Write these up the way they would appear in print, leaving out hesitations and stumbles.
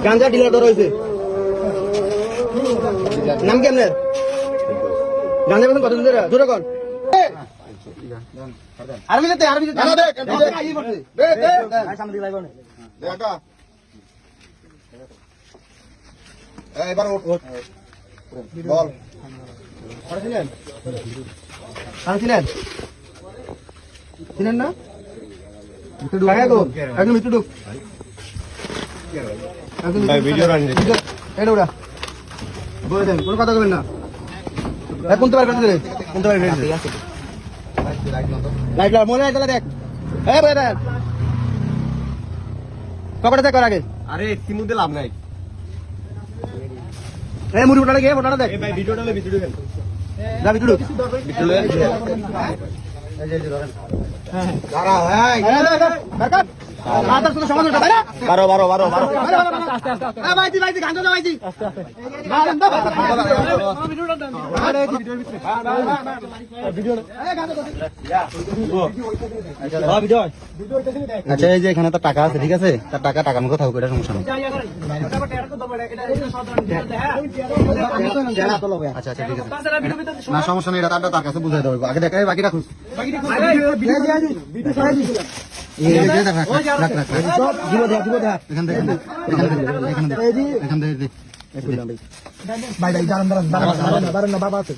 গাঞ্জা dealer ধরা হয়েছে। নাম কি আপনার? গাঞ্জা বেতন কত ধরে ধরে কর আরবি যেতে সামনে দিকে লাগবে না এবার ওঠ বল ছিলেন ছিলেন ছিলেন না একদম একটু ঢুক এটা বলে দেন কোনো কথা বলবেন না কোনতে পারবেন কোনতে পারবেন লাইট মনে হয় দেখ হ্যাঁ বলে দেন পকেটে দেখ আগে আরে একটি মধ্যে লাভ নাই এই মুড়ি ফোটাটা গিয়ে ফোটাটা দেখ ভাই ভিডিওটা লে ভিডিও দেন যা ভিডিও ঢুক দাঁড়াও এই বেরকাট আদার সাথে সমাধান করতে না 12 ভাইজি ভাইজি গান দাও ভাইজি আস্তে আস্তে ভিডিওটা দেন আরে ভিডিওর ভিতরে ভিডিও এই গান দাও ভিডিও আচ্ছা এই যে এখানে তো টাকা আছে ঠিক আছে তার টাকা মুখে থাকুক এটা সমস্যা নেই আচ্ছা আচ্ছা ঠিক আছে না সমস্যা নেই এটা তার কাছে বুঝাই দেবো আগে দেখাই বাকি রাখুন বাবা আছে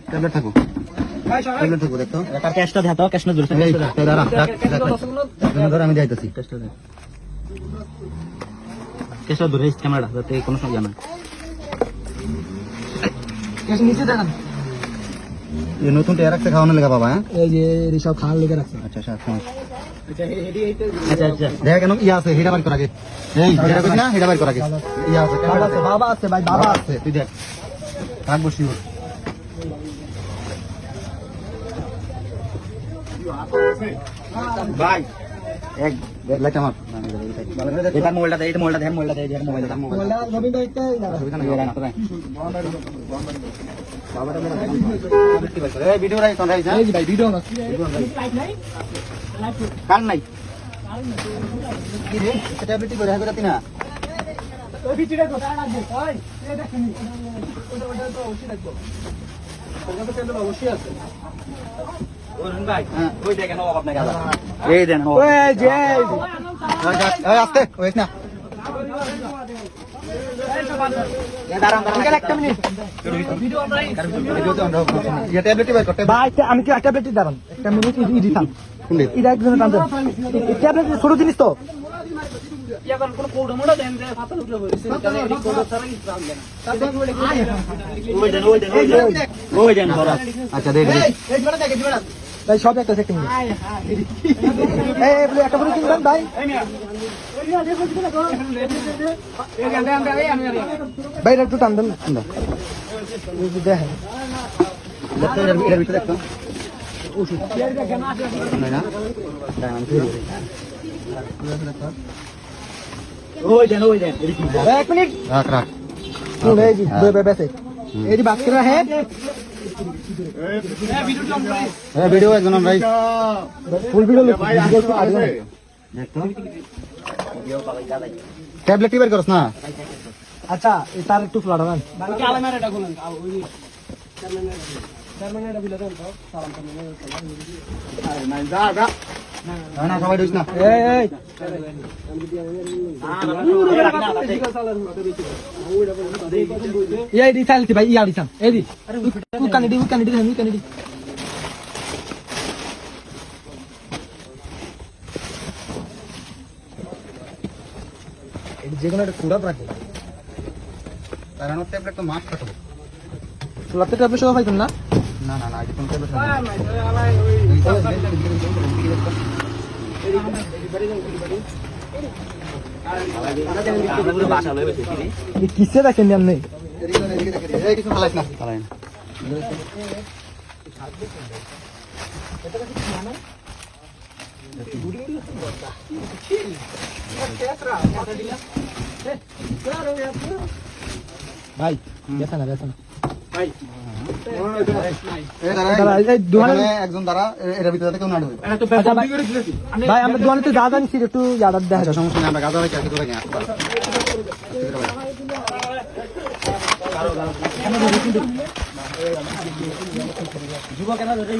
ট্যাবলেট থাকো দেখতো ক্যাশটা দেখাতো ক্যাশ না ধরে আমি যাইতেছি ক্যাশটা ধরে ক্যামেরাটা যাতে কোনো সমস্যা না ক্যাশ নিচে দেখান ये नতুন টেয়ার রাখতে খাওয়ানো লাগা বাবা হ্যাঁ এই যে এই সব খাওয়ার লাগা রাখছে আচ্ছা আচ্ছা আচ্ছা আচ্ছা দেখ কেন ইয়া আছে হেডা বাড়ি করা আগে এই হেডা কই না হেডা বাড়ি করা আগে ইয়া আছে বাবা আছে ভাই বাবা আছে তুই দেখ ভাগ বসি ভাই এক লাইট আমার এটা মোবাইলটা দে এটা মোবাইলটা দে মোবাইলটা নবীন ভাই সুবিধা নাই না তো ভিডিও রাই তোন রাই এই ভাই ভিডিও না কাল নাই কি রে এটা বিটি করে হাগরাতি না ওই বিটিটা কথা রাখবে ওই এই দেখেন ওটা তো অবশ্যই রাখবো ওটা তো কেন অবশ্যই আছে ওরন ভাই হ্যাঁ ওই দেখেন ও আপনাকে এই দেন ওই যে এই আস্তে ওই না আমি কি একটা বেটি দাঁড়ান একটা মিনিট দিতাম ছোট জিনিস তো আচ্ছা ভাই সব একটা সেকেন্ড একটা করে কিনবেন ভাই ভাই একটু টান দেন না দেখেন এটার ভিতরে দেখতো ওষুধ এক মিনিট রাখ রাখ এই বাস করে হ্যাঁ ভিডিও একজন ভাই ফুল ভিডিও ট্যাবলেট বের করছ না আচ্ছা তার একটু ফ্লাট হবেন না সবাই দিস না এই দিছাল কি ভাই ইয়া দিছাল এই দি কানেডি যে কোনো একটা কুড়া রাখে কারণ ট্যাবলেট তো মাছ কাটবো চুলাতে ট্যাবলেট সবাই পাইতেন না না না না আজ কোন ট্যাবলেট কিসে দেখেন নেই কিছু খালাইস না খালাই না ভাই বেসা না ভাই একজন দ্বারা এর ভিতরে কেউ না ঢুকে ভাই আমরা দোকানে যা জানি একটু ইয়াদার দেখা সমস্যা নেই আমরা গাঁজা ভাই চাকরি করে যুবক কেন রে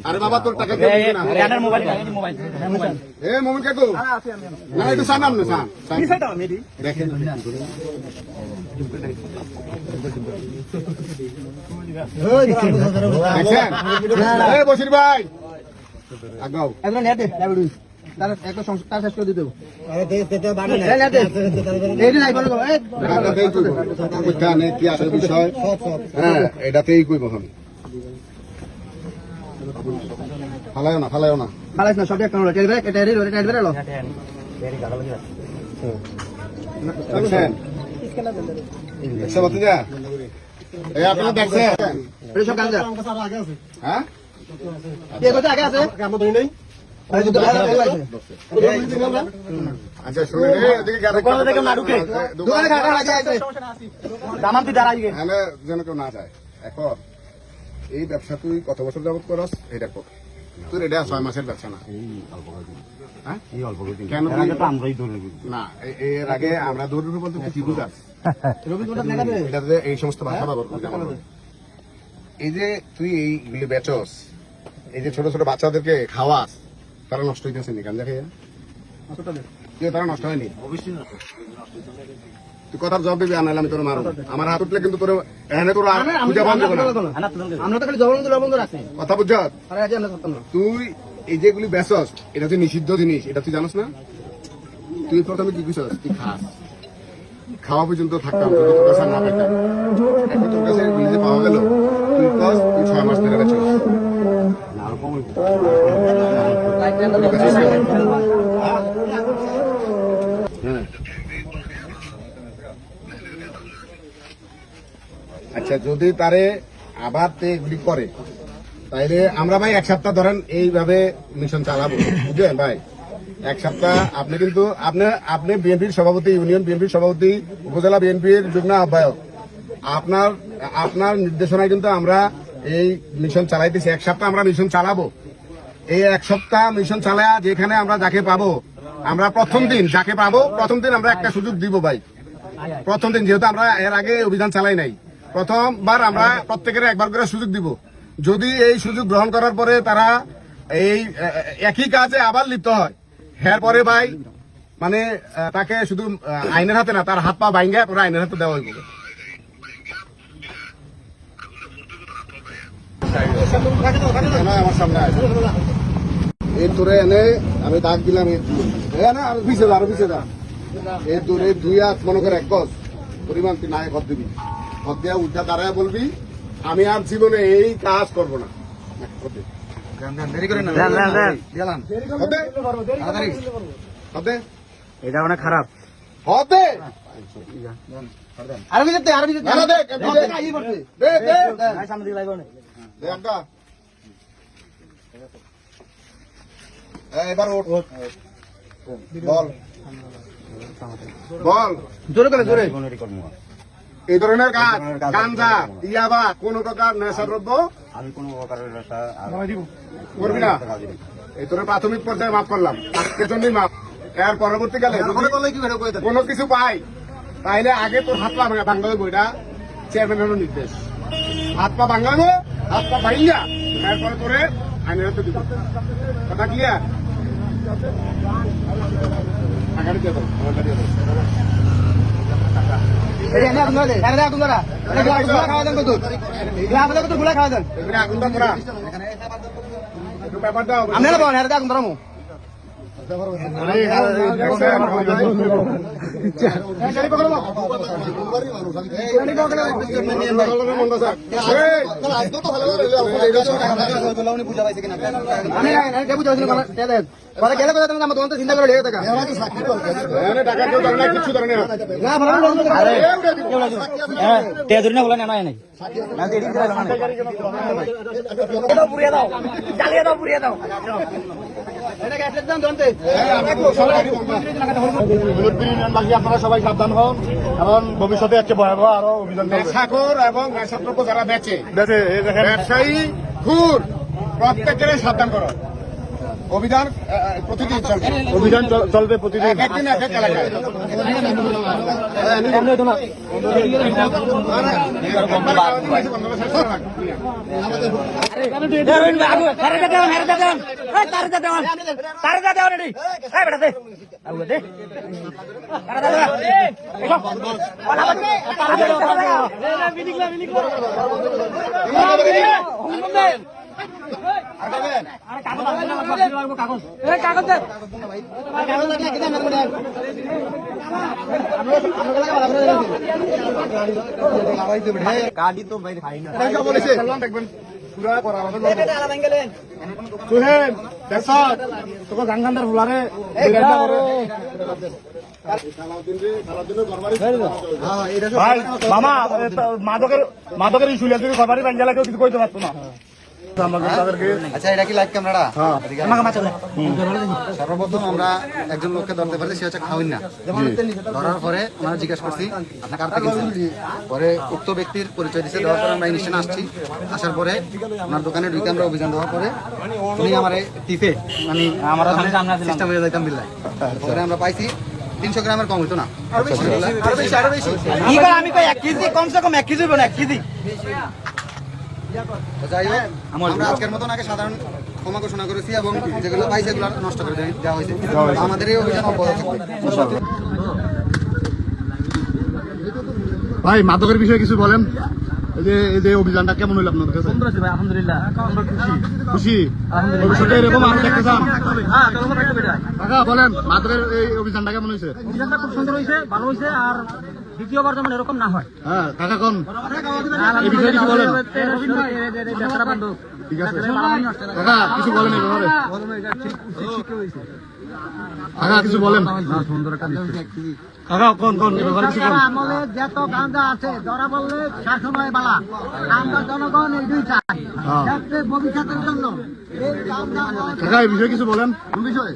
আরে বাবা তোর টাকা মোবাইল কাকু না একটু সানাম না দেখেন বসির ভাই আগাও কি আছে বিষয় হ্যাঁ এটাতেই কইব আমি ফালাইও না ফালাইস না সব একটা আপনারা দেখছেন সব গাঁজা হ্যাঁ আগে আছে আচ্ছা শুনেন যেন কেউ না যায় এখন এই ব্যবসা তুই কত বছর যাবত করস এটা কর তোর এটা 6 মাসের ব্যবসা না হ্যাঁ কেন না এর আগে আমরা দৌড় বলতে কি বুঝাস এটাতে এই সমস্ত ভাষা ব্যবহার করি এই যে তুই এইগুলি বেচস এই যে ছোট ছোট বাচ্চাদেরকে খাওয়াস তারা নষ্ট হইতেছে নি গাঞ্জা খেয়ে তারা নষ্ট হয়নি তুই কথার জবাব দিবি আনাইলে আমি তোর মারব আমার হাত উঠলে কিন্তু তোর এখানে তোর পূজা বন্ধ করবো কথা বুঝছ তুই এই যেগুলি বেচস এটা যে নিষিদ্ধ জিনিস এটা তুই জানোস না তুই প্রথমে কি বুঝছস তুই খাস খাওয়া পর্যন্ত থাকতাম তোর কাছে না পাইতাম এখন তোর কাছে এগুলি যে পাওয়া গেল তুই কস তুই 6 মাস ধরে বেচস আচ্ছা যদি তারে আবার এগুলি করে তাইলে আমরা ভাই 1 সপ্তাহ ধরেন এইভাবে মিশন চালাবো বুঝলেন ভাই 1 সপ্তাহ আপনি কিন্তু আপনি বিএনপির সভাপতি ইউনিয়ন বিএনপির সভাপতি উপজেলা বিএনপির যুগ্ম আহ্বায়ক আপনার নির্দেশনায় কিন্তু আমরা এই মিশন চালাইতেছি 1 সপ্তাহ আমরা মিশন চালাবো এই 1 সপ্তাহ মিশন চালায়া যেখানে আমরা যাকে পাবো আমরা প্রথম দিন যাকে পাবো প্রথম দিন আমরা একটা সুযোগ দিব ভাই প্রথম দিন যেহেতু আমরা এর আগে অভিযান চালাই নাই প্রথমবার আমরা প্রত্যেকের একবার করে সুযোগ দিব যদি এই সুযোগ গ্রহণ করার পরে তারা এই একই কাজে আবার লিপ্ত হয় এরপরে ভাই মানে তাকে শুধু আইনের হাতে না তার হাত পা ভাঙ্গে পরে আইনের হাতে দেওয়া হইব আমার সামনে এই তোরে এনে আমি দাগ দিলাম আরো পিছিয়ে যা এই তোরে 2 হাত মনে করে 1 গজ পরিমাণ তুই নাই ঘর দিবি ঘর দেওয়া উল্টা দাঁড়ায় বলবি আমি আর জীবনে এই কাজ করবো না এটা অনেক খারাপ হতে এবার বল জোরে করে জোরে এই ধরনের কাজ গাঞ্জা ইয়াবা কোন প্রকার নেশা দ্রব্য আমি কোনো প্রকারের নেশা করবি না এই তোর প্রাথমিক পর্যায়ে মাফ করলাম আজকের জন্যই মাফ এর পরবর্তীকালে কোনো কিছু পাই তাইলে আগে তোর হাত পা ভাঙাবে বইটা চেয়ারম্যানের নির্দেশ হাত পা ভাঙাবে হাত পা ভাঙিয়া এরপরে তোরে আইনের হাতে দিব কথা ক্লিয়ার টাকাটা দিয়ে দাও টাকাটা দিয়ে দাও চিন্তা করে লেগে থাকা টাকা কেউ ধরে না, কিচ্ছু ধরে না। তেজুরি না বলে না নাই আপনারা সবাই সাবধান হন, কারণ ভবিষ্যতে একটা ভয়াবহ আরো অভিযান চলবে। নেশাখোর এবং নেশাদ্রব্য যারা বেচে, দেখে, এই দেখেন, ব্যবসায়ী, খুর, প্রত্যেকের সাবধান করো। অভিযান প্রতিদিন চলবে, অভিযান চলবে প্রতিদিন। একদিন এক এক এলাকায়। গাড়ি তো বাইরে খাই না দেখবেন পুরা করা হবে। সুহেল দেখ তোকে গাঙ্গান্দার ফুলারে ভাই মামা মাদকের ইস্যু তুমি সবারই ব্যাঙ্গালা কেউ কিছু কইতে পারতো না। আচ্ছা, এটা কি লাইভ ক্যামেরাটা? সর্বপ্রথম আমরা একজন লোককে ধরতে পারছি, সে হচ্ছে খাওয়াই না। ধরার পরে আমরা জিজ্ঞাসা করছি আপনি কার থেকে কিনছেন? পরে উক্ত ব্যক্তির পরিচয় দিচ্ছে, দেওয়ার পরে আমরা ইনস্টেন্ট আসছি। আসার পরে ওনার দোকানে ঢুকে আমরা অভিযান দেওয়ার পরে উনি আমার টিপে মানে আমার সিস্টেম হয়ে যাইতাম বিল্লায়। পরে আমরা পাইছি 300 গ্রামের কম হইতো না, আমি কই 1 কেজি কমসে কম 1 কেজি বলে 1 কেজি। তো যাই হোক, আমরা আজকের মতন আগে সাধারণ ক্ষমা ঘোষণা করেছি এবং যেগুলো পাইছে এগুলো নষ্ট করে দেওয়া হয়েছে। আমাদের এই অভিযান অব্যাহত থাকবে। ভাই মাদকের বিষয়ে কিছু বলেন। এই যে অভিযানটা কেমন হইল আপনাদের কাছে? আলহামদুলিল্লাহ আমরা খুশি? আলহামদুলিল্লাহ। ভবিষ্যতে এরকম আরো দেখতে চান? কাকা বলেন মাদকের এই অভিযানটা কেমন হয়েছে? অভিযানটা খুব সুন্দর হয়েছে, ভালো হয়েছে, আর দ্বিতীয়বার যেমন এরকম না হয়। হ্যাঁ কাকা কোন এই বিষয়ে কিছু বলেন। ঠিক আছে কাকা কিছু বলেন এই ব্যাপারে। কাকা কিছু বলেন। কাকা কোন এই ব্যাপারে কিছু বলেন। আমলে যত গাঁজা আছে ধরা বললে শাসন হয় বালা। আমরা জনগণ এই দুই চাই যাতে ভবিষ্যতের জন্য এই গাঁজা কাকা এই বিষয়ে কিছু বলেন। বিষয়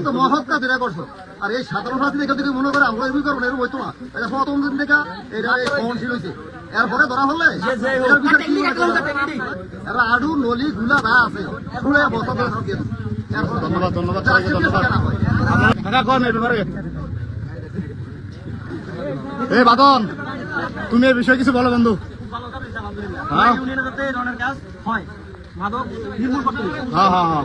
তো মহৎ কাজ এটা করছো। আর এই সাধারণ রাশি দেখে যদি মনে করে আমরা এরকম করবো না, এরকম হইতো না। এটা প্রথম দিন থেকে এটা সহনশীল হয়েছে। এরপরে ধরা হলে এটার বিচার কি হবে? এরা আডু নলি গুলা যা আছে শুনে বছর ধরে দিয়ে দেবো। এরপরে ধন্যবাদ ধন্যবাদ সবাইকে ধন্যবাদ। কাকা কোন এই ব্যাপারে। এই বাদন তুমি এই বিষয়ে কিছু বলো বন্ধু। হ্যাঁ যাতে এই ধরনের কাজ হয়, মাদক নির্মূল করতে হবে। হ্যাঁ হ্যাঁ হ্যাঁ